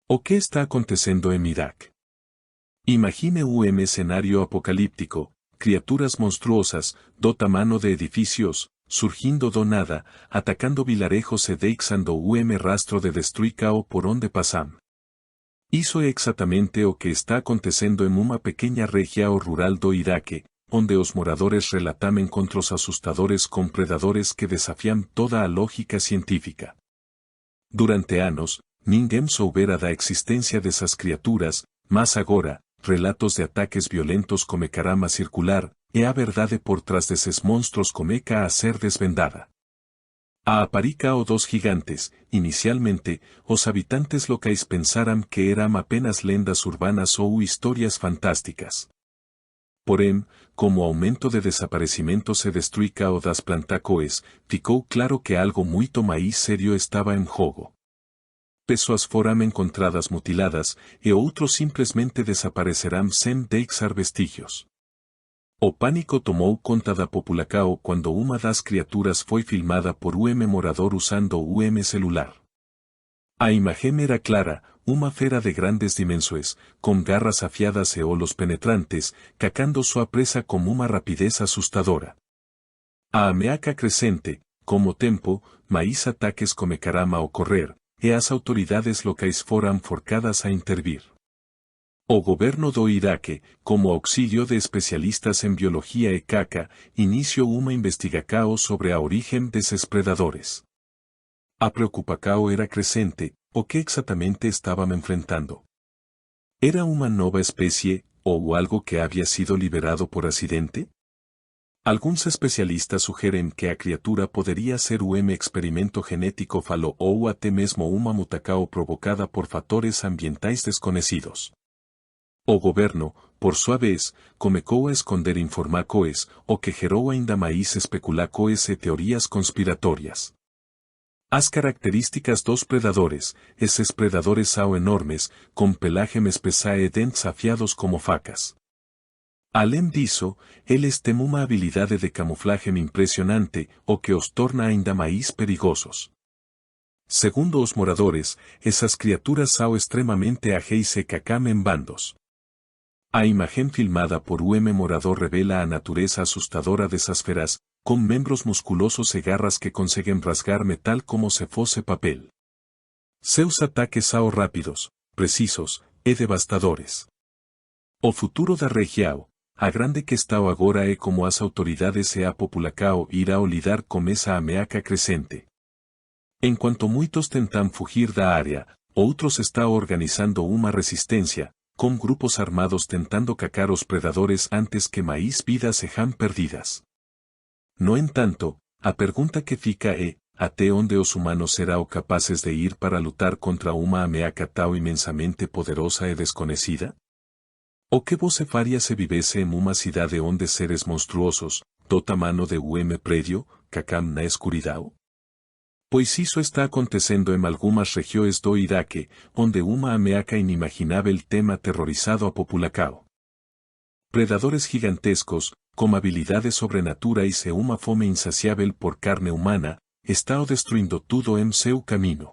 O que está acontecendo en Irak? Imagine un escenario apocalíptico, criaturas monstruosas, do tamaño de edificios, surgindo do nada, atacando vilarejos e deixando rastro de destruicao por onde passam. Isso é exatamente o que está acontecendo en uma pequena região rural do Iraque, onde os moradores relatamen contra os assustadores con predadores que desafian toda a lógica científica. Durante anos, ninguém soubera da existência dessas criaturas, mas agora, relatos de ataques violentos comecarán a circular, e a verdade por trás desses monstros comeca a ser desvendada. A aparica o dos gigantes, inicialmente, os habitantes locais pensaram que eram apenas lendas urbanas ou historias fantásticas. Porém, como o aumento de desaparecimentos e destruicao das plantacoes, ficou claro que algo muito mais sério estava em jogo. Pessoas foram encontradas mutiladas, e outros simplesmente desaparecerão sem deixar vestígios. O pânico tomou conta da população quando uma das criaturas foi filmada por morador usando o celular. A imagem era clara, uma fera de grandes dimensões, com garras afiadas e olhos penetrantes, cacando sua presa com uma rapidez assustadora. A ameaça crescente, como tempo, mais ataques começaram a ocorrer, e as autoridades locais foram forçadas a intervir. O governo do Iraque, como auxílio de especialistas em biologia e caca, iniciou uma investigação sobre a origem desses predadores. A preocupação era crescente, o que exatamente estavam enfrentando. Era uma nova espécie, ou algo que havia sido liberado por acidente? Alguns especialistas sugerem que a criatura poderia ser um experimento genético falo ou até mesmo uma mutação provocada por fatores ambientais desconhecidos. O governo, por sua vez, comecou a esconder informações, o que gerou ainda mais especulações e teorias conspiratórias. As características dos predadores, esses predadores são enormes, com pelagem espessa e dentes afiados como facas. Além disso, eles têm uma habilidade de camuflagem impressionante, o que os torna ainda mais perigosos. Segundo os moradores, essas criaturas são extremamente ágeis e cacam em bandos. A imagem filmada por morador revela a natureza assustadora dessas feras, com membros musculosos e garras que conseguem rasgar metal como se fosse papel. Seus ataques são rápidos, precisos e devastadores. O futuro da região, a grande questão agora é como as autoridades e a população irão lidar com essa ameaça crescente. Enquanto muitos tentam fugir da área, outros estão organizando uma resistência, com grupos armados tentando cacar os predadores antes que mais vidas sejam perdidas. No entanto, a pergunta que fica é, até onde os humanos serão capazes de ir para lutar contra uma ameaça tão imensamente poderosa e desconhecida? O que você faria se vivesse em uma cidade onde seres monstruosos, do tamanho de prédio, cacam na escuridão? Pois isso está acontecendo em algumas regiões do Iraque, onde uma ameaça inimaginável tem aterrorizado a população. Predadores gigantescos, com habilidades sobrenaturais e uma fome insaciável por carne humana, estão destruindo tudo em seu caminho.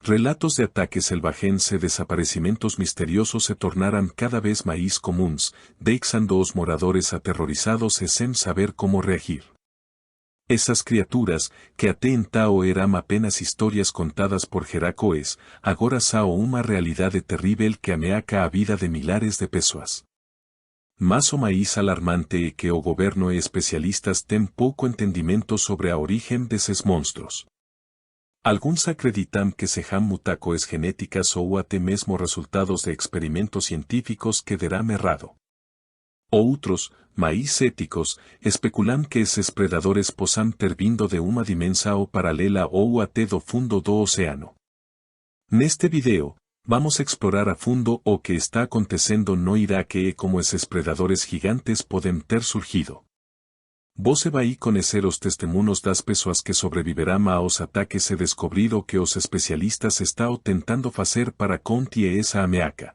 Relatos de ataques selvagens e desaparecimentos misteriosos se tornaram cada vez mais comuns, deixando os moradores aterrorizados e sem saber como reagir. Essas criaturas, que até então eram apenas histórias contadas por Heracoes, agora são uma realidade terrível que ameaça a vida de milhares de pessoas. Mas o mais alarmante é que o governo e especialistas têm pouco entendimento sobre a origem desses monstros. Alguns acreditam que sejam mutações genéticas ou até mesmo resultados de experimentos científicos que deram errado. Outros, mais céticos, especulam que esses predadores possam ter vindo de uma dimensão paralela ou até do fundo do oceano. Neste vídeo, vamos explorar a fundo o que está acontecendo no Iraque e como esses predadores gigantes podem ter surgido. Você vai conhecer os testemunhos das pessoas que sobreviverão aos ataques e descobrir o que os especialistas estão tentando fazer para conter essa ameaça.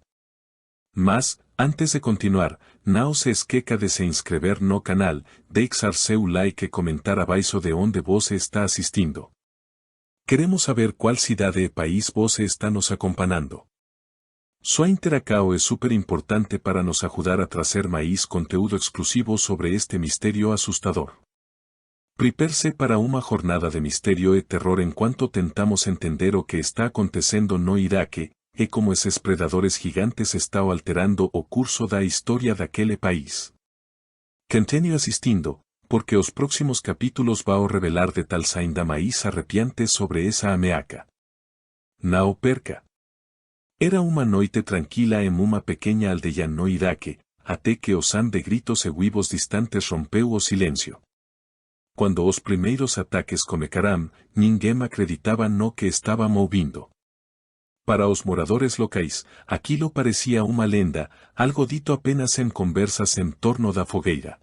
Mas, antes de continuar, não se esqueça de se inscrever no canal, deixar seu like e comentar abaixo de onde você está assistindo. Queremos saber qual cidade e país você está nos acompanhando. Sua Interacao es súper importante para nos ayudar a trazer maíz conteúdo exclusivo sobre este misterio asustador. Prepare-se para uma jornada de misterio e terror enquanto tentamos entender o que está acontecendo no Iraque, e como esses predadores gigantes estão alterando o curso da história daquele país. Continue assistindo, porque os próximos capítulos vão revelar detalhes ainda mais arrepiantes sobre essa ameaça. Não perca. Era uma noite tranquila em uma pequena aldeia no Iraque, até que o som de gritos e uivos distantes rompeu o silêncio. Quando os primeiros ataques começaram, ninguém acreditava no que estavam ouvindo. Para os moradores locais, aquilo parecia uma lenda, algo dito apenas em conversas em torno da fogueira.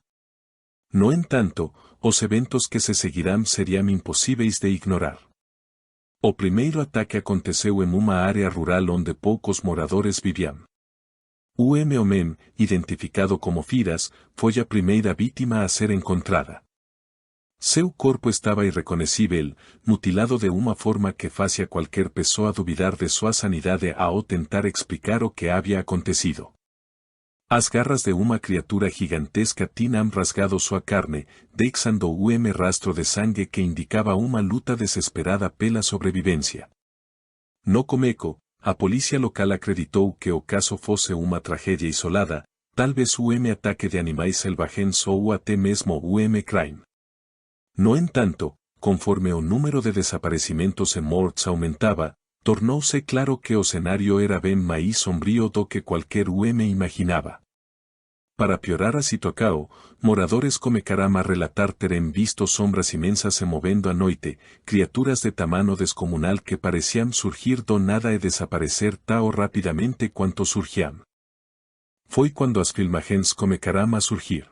No entanto, os eventos que se seguirão seriam impossíveis de ignorar. O primeiro ataque aconteceu em uma área rural onde poucos moradores viviam. O homem, identificado como Firas, foi a primeira vítima a ser encontrada. Seu corpo estava irreconhecível, mutilado de uma forma que fazia qualquer pessoa duvidar de sua sanidade ao tentar explicar o que havia acontecido. As garras de uma criatura gigantesca tinham rasgado sua carne, deixando um rastro de sangue que indicava uma luta desesperada pela sobrevivência. No começo, a polícia local acreditou que o caso fosse uma tragédia isolada, talvez um ataque de animais selvagens ou até mesmo um crime. No entanto, conforme o número de desaparecimentos e mortes aumentava, tornou-se claro que o cenário era bem mais sombrio do que qualquer homem imaginava. Para piorar a situação, moradores começaram a relatar terem visto sombras imensas se movendo à noite, criaturas de tamanho descomunal que pareciam surgir do nada e desaparecer tão rapidamente quanto surgiam. Foi quando as filmagens começaram a surgir.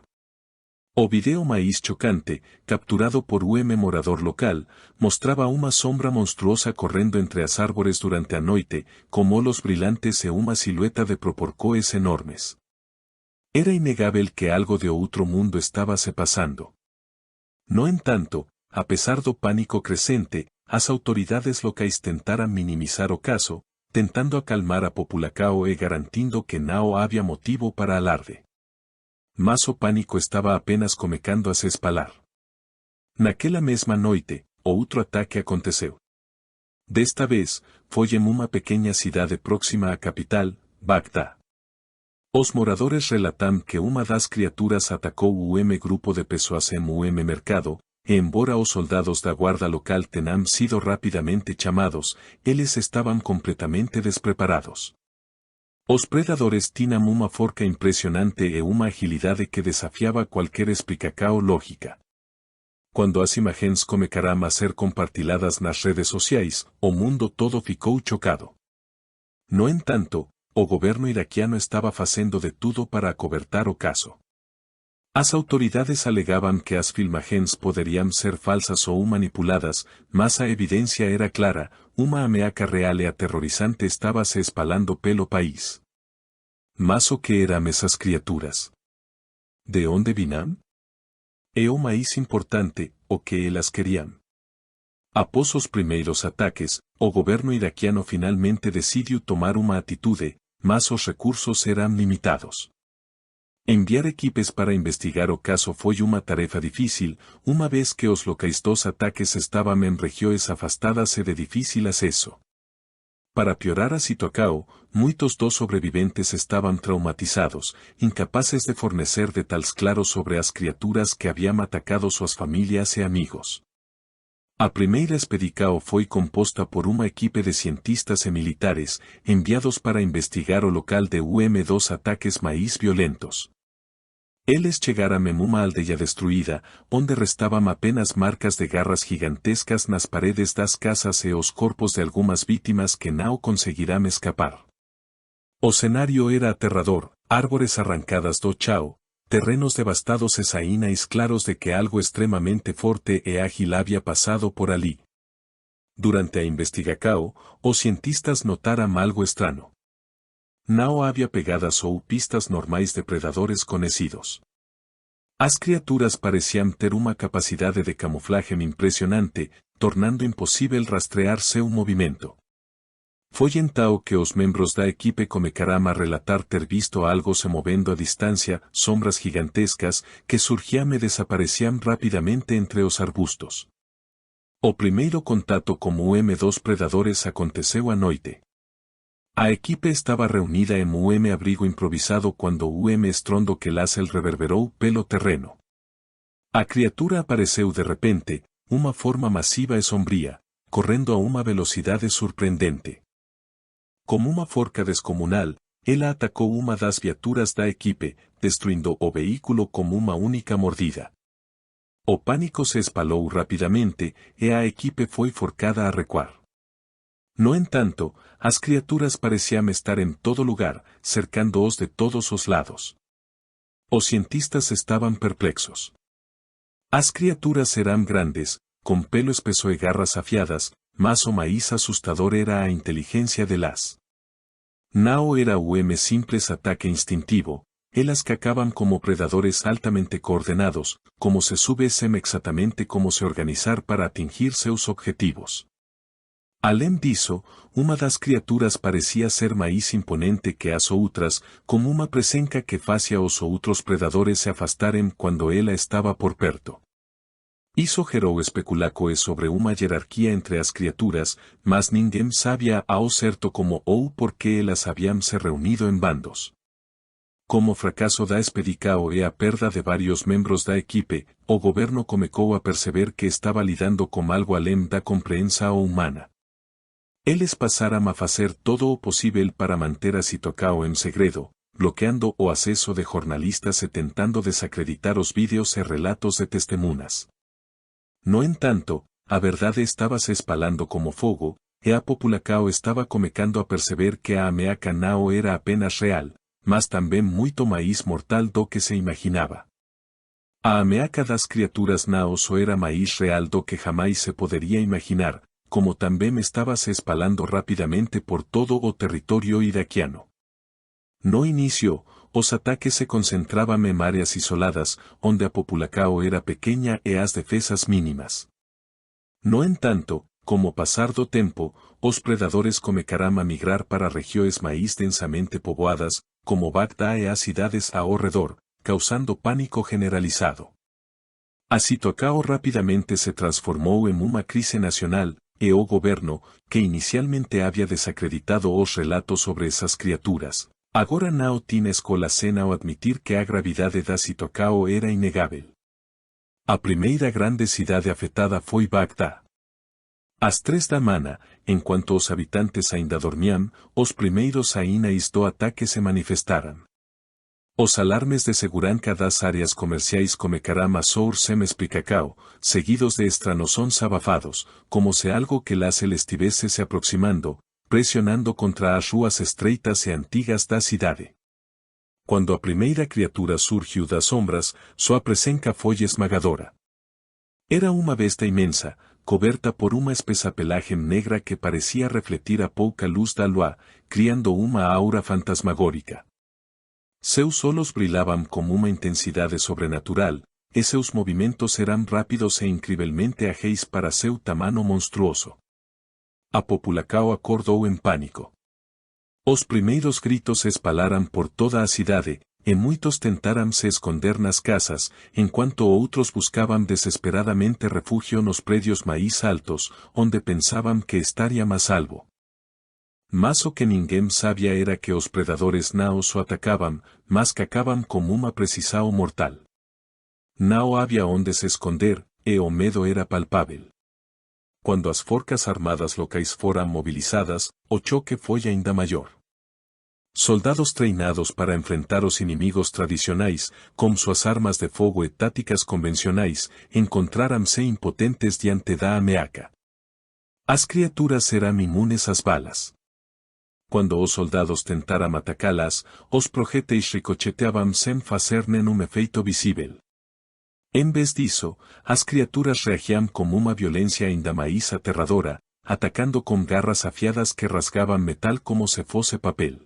O video mais chocante, capturado por um morador local, mostrava uma sombra monstruosa correndo entre as árvores durante a noite, com olhos brilhantes e uma silhueta de proporções enormes. Era inegável que algo de outro mundo estava se passando. No entanto, a pesar do pânico crescente, as autoridades locais tentaram minimizar o caso, tentando acalmar a população e garantindo que não havia motivo para alarde. Mas o pânico estava apenas começando a se espalhar. Naquela mesma noite, outro ataque aconteceu. Desta vez, foi em uma pequena cidade próxima à capital, Bagdá. Os moradores relatam que uma das criaturas atacou um grupo de pessoas em um mercado, e embora os soldados da guarda local tenham sido rapidamente chamados, eles estavam completamente despreparados. Os predadores tinham uma forca impressionante e uma agilidade que desafiava qualquer explicação lógica. Quando as imagens começaram a ser compartilhadas nas redes sociais, o mundo todo ficou chocado. No entanto, o governo iraquiano estava fazendo de tudo para acobertar o caso. As autoridades alegavam que as filmagens poderiam ser falsas ou manipuladas, mas a evidência era clara, uma ameaça real e aterrorizante estava se espalhando pelo país. Mas o que eram essas criaturas? De onde vinham? E o mais importante, o que elas queriam? Após os primeiros ataques, o governo iraquiano finalmente decidiu tomar uma atitude, mas os recursos eram limitados. Enviar equipes para investigar o caso foi uma tarefa difícil, uma vez que os locais dos ataques estavam em regiões afastadas e de difícil acesso. Para piorar a situação, muitos dos sobreviventes estavam traumatizados, incapazes de fornecer detalhes claros sobre as criaturas que haviam atacado suas famílias e amigos. A primeira expedição foi composta por uma equipe de cientistas e militares, enviados para investigar o local de dos ataques mais violentos. Eles chegaram em uma aldeia destruída, onde restavam apenas marcas de garras gigantescas nas paredes das casas e os corpos de algumas vítimas que não conseguiram escapar. O cenário era aterrador, árvores arrancadas do chão, terrenos devastados e sinais claros de que algo extremamente forte e ágil havia passado por ali. Durante a investigação, os cientistas notaram algo estranho. Não havia pegadas ou pistas normais de predadores conhecidos. As criaturas pareciam ter uma capacidade de camuflaje impressionante, tornando impossível rastrear seu movimento. Foi então que os membros da equipe começaram a relatar ter visto algo se movendo a distância, sombras gigantescas, que surgiam e desapareciam rapidamente entre os arbustos. O primeiro contato com os predadores aconteceu à noite. A equipe estava reunida em abrigo improvisado quando o estrondo que Lassel reverberou pelo terreno. A criatura apareceu de repente, uma forma massiva e sombria, correndo a uma velocidade surpreendente. Como uma forca descomunal, ela atacou uma das viaturas da equipe, destruindo o veículo com uma única mordida. O pânico se espalhou rapidamente e a equipe foi forcada a recuar. No entanto, as criaturas pareciam estar em todo lugar, cercando-os de todos os lados. Os cientistas estavam perplexos. As criaturas eram grandes, com pelo espeso e garras afiadas, mas o mais assustador era a inteligência de las. Não era simples ataque instintivo, elas cacavam como predadores altamente coordenados, como se soubessem exatamente como se organizar para atingir seus objetivos. Além disso, uma das criaturas parecia ser mais imponente que as outras, como uma presença que fazia os outros predadores se afastarem quando ela estava por perto. Isso gerou especulações sobre uma hierarquia entre as criaturas, mas ninguém sabia ao certo como ou por que elas haviam se reunido em bandos. Como o fracasso da expedição e a perda de vários membros da equipe, o governo começou a perceber que estava lidando com algo além da compreensão humana. Eles passaram a fazer todo o possível para manter a situação em segredo, bloqueando o acesso de jornalistas e tentando desacreditar os vídeos e relatos de testemunhas. No entanto, a verdade estava se espalhando como fogo, e a população estava começando a perceber que a ameaça não era apenas real, mas também muito mais mortal do que se imaginava. A ameaça das criaturas não só era mais real do que jamais se poderia imaginar, como também estava se espalhando rapidamente por todo o território iraquiano. No início, os ataques se concentravam em áreas isoladas, onde a população era pequena e as defesas mínimas. No entanto, como passar do tempo, os predadores começaram a migrar para regiões mais densamente povoadas, como Bagdá e as cidades ao redor, causando pânico generalizado. A situação rapidamente se transformou em uma crise nacional, e o governo, que inicialmente havia desacreditado os relatos sobre essas criaturas, agora não tinha escola sem ao admitir que a gravidade da situação era inegável. A primeira grande cidade afetada foi Bagdá. Às 3 da manhã, enquanto os habitantes ainda dormiam, os primeiros sinais do ataque se manifestaram. Os alarmes de segurança das áreas comerciais começaram a soar sem explicação, seguidos de estranosões abafados, como se algo que Lassel estivesse se aproximando, pressionando contra as ruas estreitas e antigas da cidade. Quando a primeira criatura surgiu das sombras, sua presença foi esmagadora. Era uma besta imensa, coberta por uma espessa pelagem negra que parecia refletir a pouca luz da lua, criando uma aura fantasmagórica. Seus olhos brilhavam com uma intensidade sobrenatural, e seus movimentos eram rápidos e incrivelmente ágeis para seu tamanho monstruoso. A população acordou em pânico. Os primeiros gritos se espalharam por toda a cidade, e muitos tentaram se esconder nas casas, enquanto outros buscavam desesperadamente refúgio nos prédios mais altos, onde pensavam que estariam a salvo. Mas o que ninguém sabia era que os predadores não só atacavam, mas cacavam com uma precisão mortal. Não havia onde se esconder, e o medo era palpável. Quando as forças armadas locais foram mobilizadas, o choque foi ainda maior. Soldados treinados para enfrentar os inimigos tradicionais, com suas armas de fogo e táticas convencionais, encontraram-se impotentes diante da ameaça. As criaturas eram imunes às balas. Quando os soldados tentaram atacá-las, os projéteis ricocheteavam sem fazer nenhum efeito visível. Em vez disso, as criaturas reagiam com uma violência ainda mais aterradora, atacando com garras afiadas que rasgavam metal como se fosse papel.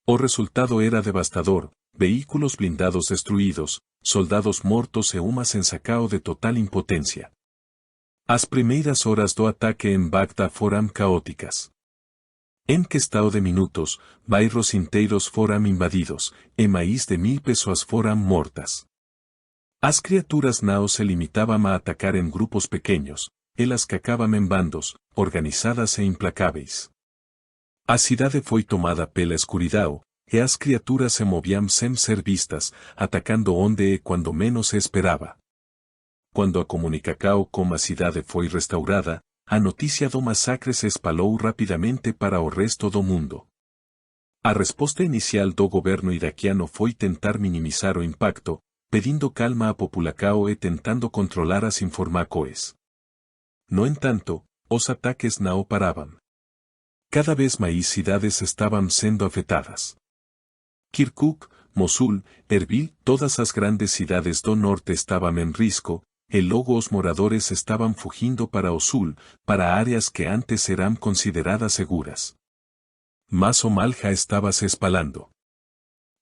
O resultado era devastador: veículos blindados destruídos, soldados mortos e uma sensação de total impotência. As primeiras horas do ataque em Bagdá foram caóticas. En questão de minutos, bairros inteiros foram invadidos, e mais de 1000 pessoas foram mortas. As criaturas não se limitavam a atacar em grupos pequenos, elas cacavam em bandos, organizadas e implacáveis. A cidade foi tomada pela escuridão, e as criaturas se moviam sem ser vistas, atacando onde e quando menos se esperava. Quando a comunicação com a cidade foi restaurada, a notícia do massacre se espalhou rapidamente para o resto do mundo. A resposta inicial do governo iraquiano foi tentar minimizar o impacto, pedindo calma à população e tentando controlar as informações. No entanto, os ataques não paravam. Cada vez mais cidades estavam sendo afetadas. Kirkuk, Mosul, Erbil, todas as grandes cidades do norte estavam em risco, e logo os moradores estavam fugindo para o sul, para áreas que antes eram consideradas seguras. Mas o mal já estava se espalhando.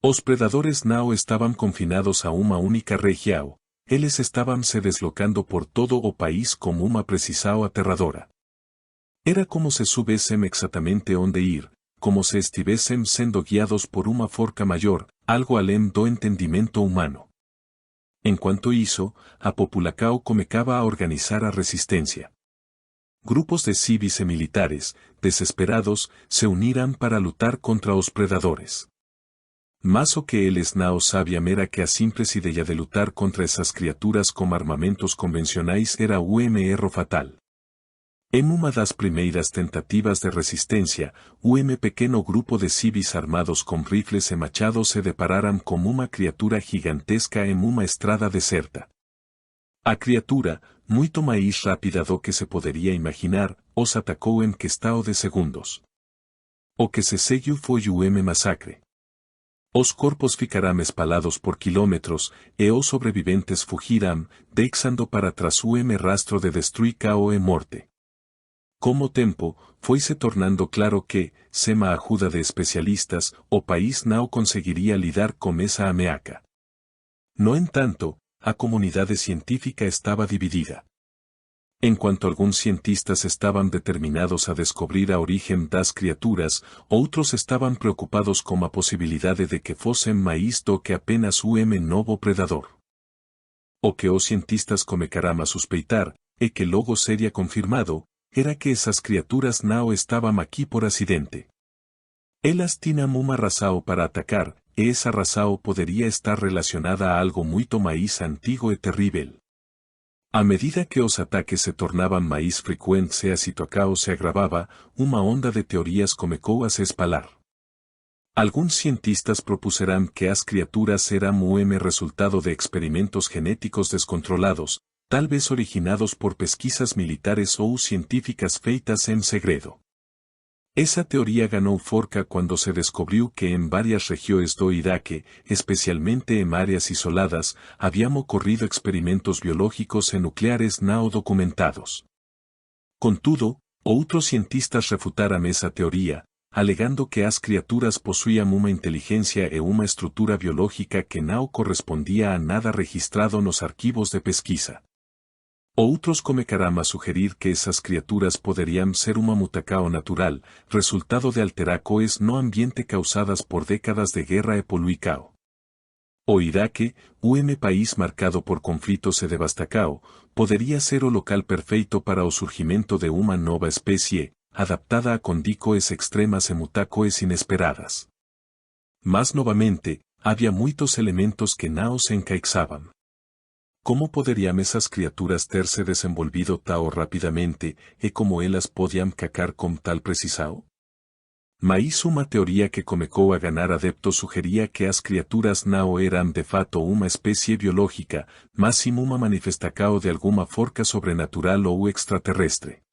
Os predadores não estavam confinados a uma única região, eles estavam se deslocando por todo o país como uma precisão aterradora. Era como se soubessem exatamente onde ir, como se estivessem sendo guiados por uma forca maior, algo além do entendimento humano. Enquanto isso, a população começava a organizar a resistência. Grupos de civis e militares, desesperados, se uniram para lutar contra os predadores. Mas o que eles não sabiam era que a simples ideia de lutar contra essas criaturas com armamentos convencionais era um erro fatal. Em uma das primeiras tentativas de resistência, pequeno grupo de civis armados com rifles e machados se depararam com uma criatura gigantesca em uma estrada deserta. A criatura, muito mais rápida do que se poderia imaginar, os atacou em questão de segundos. O que se seguiu foi o massacre. Os corpos ficaram espalhados por quilômetros, e os sobreviventes fugiram, deixando para trás rastro de destruição e morte. Com o tempo, foi se tornando claro que, sem a ajuda de especialistas, o país não conseguiria lidar com essa ameaça. No entanto, a comunidade científica estava dividida. Enquanto alguns cientistas estavam determinados a descobrir a origem das criaturas, outros estavam preocupados com a possibilidade de que fossem mais do que apenas novo predador. O que os cientistas começaram a suspeitar, e que logo seria confirmado, era que essas criaturas não estavam aqui por acidente. Elas tinham uma razão para atacar, e essa razão poderia estar relacionada a algo muito mais antigo e terrível. À medida que os ataques se tornavam mais frequentes e a situação se agravava, uma onda de teorias começou a se espalhar. Alguns cientistas propuseram que as criaturas eram resultado de experimentos genéticos descontrolados, talvez originados por pesquisas militares ou científicas feitas em segredo. Essa teoria ganhou força quando se descobriu que em várias regiões do Iraque, especialmente em áreas isoladas, haviam ocorrido experimentos biológicos e nucleares não documentados. Contudo, outros cientistas refutaram essa teoria, alegando que as criaturas possuíam uma inteligência e uma estrutura biológica que não correspondia a nada registrado nos arquivos de pesquisa. Outros começaram a sugerir que essas criaturas poderiam ser uma mutação natural, resultado de alterações no ambiente causadas por décadas de guerra e poluição. O Iraque, país marcado por conflitos e devastação, poderia ser o local perfeito para o surgimento de uma nova espécie, adaptada a condições extremas e mutações inesperadas. Mas novamente, havia muitos elementos que não se encaixavam. Como poderiam essas criaturas ter se desenvolvido tão rapidamente e como elas podiam cacar com tal precisão? Mas uma teoria que começou a ganhar adeptos sugeria que as criaturas não eram de fato uma espécie biológica, mas sim uma manifestação de alguma força sobrenatural ou extraterrestre.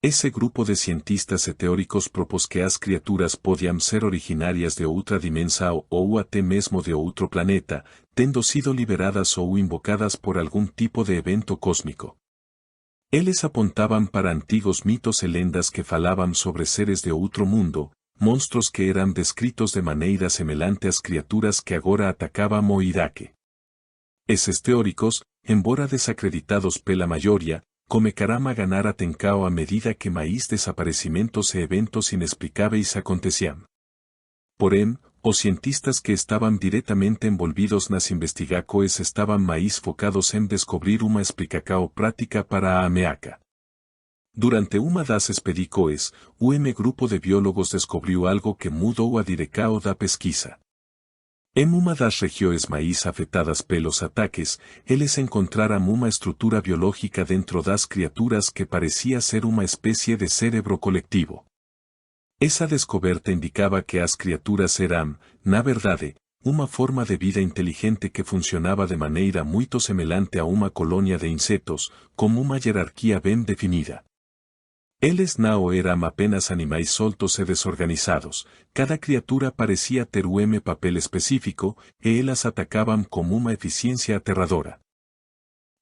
Esse grupo de cientistas e teóricos propôs que as criaturas podiam ser originárias de outra dimensão ou até mesmo de outro planeta, tendo sido liberadas ou invocadas por algum tipo de evento cósmico. Eles apontavam para antigos mitos e lendas que falavam sobre seres de outro mundo, monstros que eram descritos de maneira semelhante às criaturas que agora atacavam o Iraque. Esses teóricos, embora desacreditados pela maioria, Comecarama ganara tencao a medida que maíz desaparecimentos e eventos inexplicáveis acontecían. Porém, os cientistas que estaban diretamente envolvidos nas investigações estaban mais focados em descobrir uma explicação prática para a ameaca. Durante uma das expedições, o grupo de biólogos descobriu algo que mudou a direção da pesquisa. Em uma das regiões mais afetadas pelos ataques, eles encontraram uma estrutura biológica dentro das criaturas que parecia ser uma espécie de cérebro coletivo. Essa descoberta indicava que as criaturas eram, na verdade, uma forma de vida inteligente que funcionava de maneira muito semelhante a uma colônia de insetos, com uma hierarquia bem definida. Eles não eram apenas animais soltos e desorganizados, cada criatura parecia ter um papel específico, e elas atacavam com uma eficiência aterradora.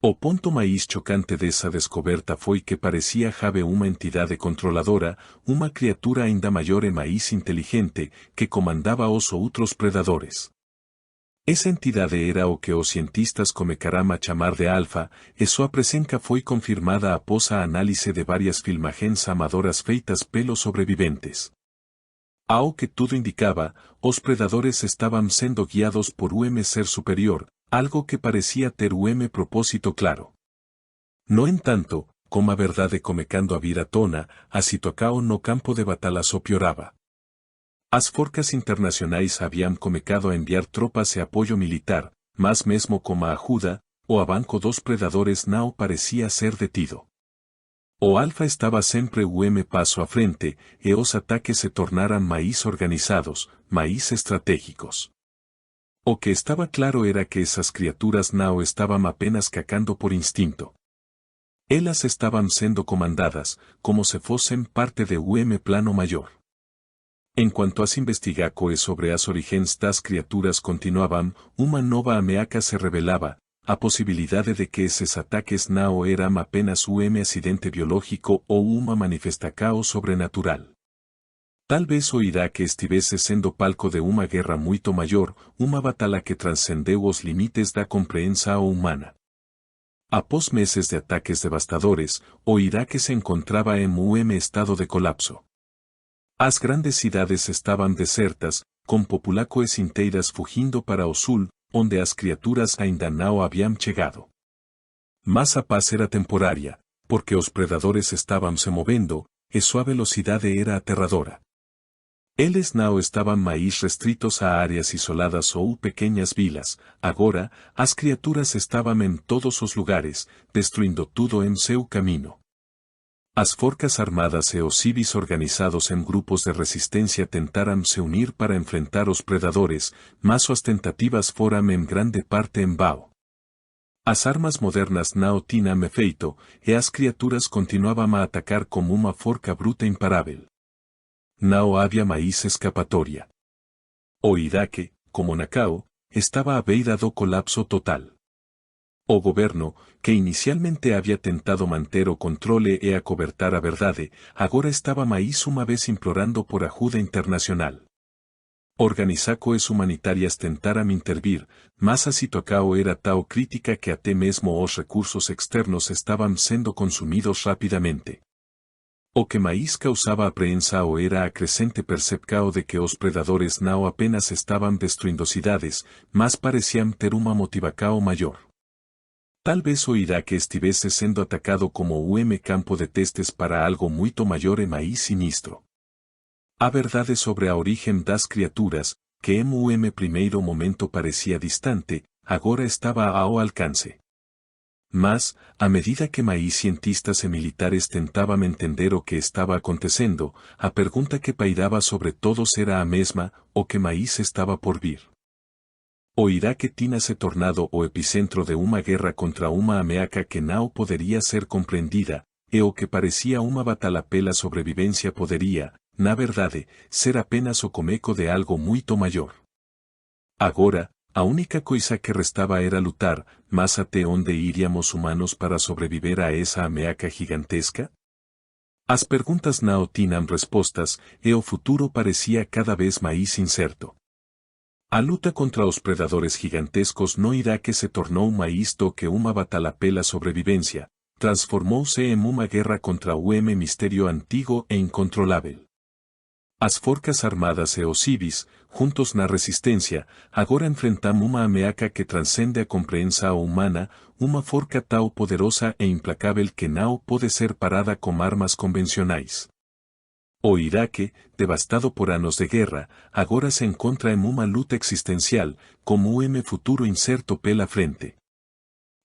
O ponto mais chocante dessa descoberta foi que parecia haver uma entidade controladora, uma criatura ainda maior e mais inteligente, que comandava os outros predadores. Essa entidade era o que os cientistas comecarama chamar de alfa, e sua presença foi confirmada após a análise de várias filmagens amadoras feitas pelos sobreviventes. Ao que tudo indicava, os predadores estavam sendo guiados por um ser superior, algo que parecia ter um propósito claro. No entanto, como a verdade comecando a vir à tona, a situação no campo de batalha só piorava. As forças internacionais haviam começado a enviar tropas e apoio militar, mas mesmo como a ajuda, o avanço dos predadores não parecia ser detido. O alfa estava sempre um passo à frente, e os ataques se tornaram mais organizados, mais estratégicos. O que estava claro era que essas criaturas não estavam apenas cacando por instinto. Elas estavam sendo comandadas, como se fossem parte de um plano maior. Enquanto as investigações sobre as origens das criaturas continuavam, uma nova ameaça se revelava, a possibilidade de que esses ataques não eram apenas um acidente biológico ou uma manifestação sobrenatural. Talvez o Iraque estivesse sendo palco de uma guerra muito maior, uma batalha que transcendeu os limites da compreensão humana. Após meses de ataques devastadores, o Iraque se encontrava em um estado de colapso. As grandes cidades estavam desertas, com populações inteiras fugindo para o sul, onde as criaturas ainda não haviam chegado. Mas a paz era temporária, porque os predadores estavam se movendo, e sua velocidade era aterradora. Eles não estavam mais restritos a áreas isoladas ou pequenas vilas, agora, as criaturas estavam em todos os lugares, destruindo tudo em seu caminho. As forças armadas e os civis organizados em grupos de resistência tentaram se unir para enfrentar os predadores, mas suas tentativas foram em grande parte em vão. As armas modernas não tinham efeito, e as criaturas continuavam a atacar como uma forca bruta imparável. Não havia mais escapatória. O Iraque, como Nacao, estava à beira do colapso total. O governo, que inicialmente havia tentado manter o controle e acobertar a verdade, agora estava mais uma vez implorando por ajuda internacional. Organizações humanitárias tentaram intervir, mas a situação era tão crítica que até mesmo os recursos externos estavam sendo consumidos rapidamente. O que mais causava apreensão era a crescente percepção de que os predadores não apenas estavam destruindo cidades, mas pareciam ter uma motivação maior. Talvez o Iraque estivesse sendo atacado como um campo de testes para algo muito maior e mais sinistro. A verdade sobre a origem das criaturas, que em um primeiro momento parecia distante, agora estava ao alcance. Mas, à medida que mais cientistas e militares tentavam entender o que estava acontecendo, a pergunta que pairava sobre todos era a mesma: o que mais estava por vir? O Iraque tinha se tornado o epicentro de uma guerra contra uma ameaça que não poderia ser compreendida, e o que parecia uma batalha pela sobrevivência poderia, na verdade, ser apenas o começo de algo muito maior. Agora, a única coisa que restava era lutar, mas até onde iríamos humanos para sobreviver a essa ameaça gigantesca? As perguntas não tinham respostas, e o futuro parecia cada vez mais incerto. A luta contra os predadores gigantescos no Iraque se tornou mais do que uma batalha pela sobrevivência, transformouse en uma guerra contra misterio antigo e incontrolável. As forcas armadas e os civis, juntos na resistência, agora enfrentam uma ameaça que transcende a compreensão humana, uma forca tão poderosa e implacável que não pode ser parada com armas convencionais. O Iraque, devastado por anos de guerra, agora se encontra em uma luta existencial, como futuro incerto pela frente.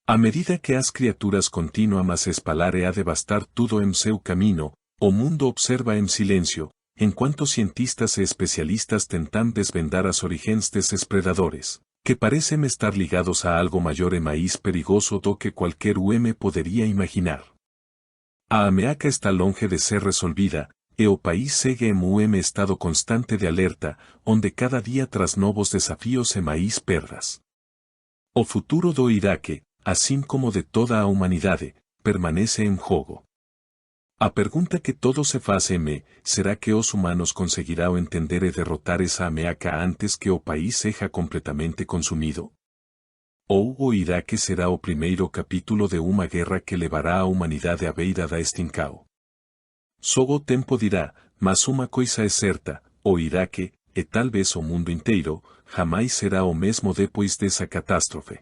A medida que as criaturas continuam a se espalhar e a devastar tudo em seu caminho, o mundo observa em silêncio, enquanto cientistas e especialistas tentam desvendar as origens desses predadores, que parecem estar ligados a algo maior e mais perigoso do que qualquer poderia imaginar. A ameaça está longe de ser resolvida, e o país segue em estado constante de alerta, onde cada dia traz novos desafios e mais perdas. O futuro do Iraque, assim como de toda a humanidade, permanece em jogo. A pergunta que todos se fazem é: será que os humanos conseguirão entender e derrotar essa ameaça antes que o país seja completamente consumido? Ou o Iraque será o primeiro capítulo de uma guerra que levará a humanidade à beira da extinção? Só o tempo dirá, mas uma coisa é certa: o Iraque, e talvez o mundo inteiro, jamais será o mesmo depois dessa catástrofe.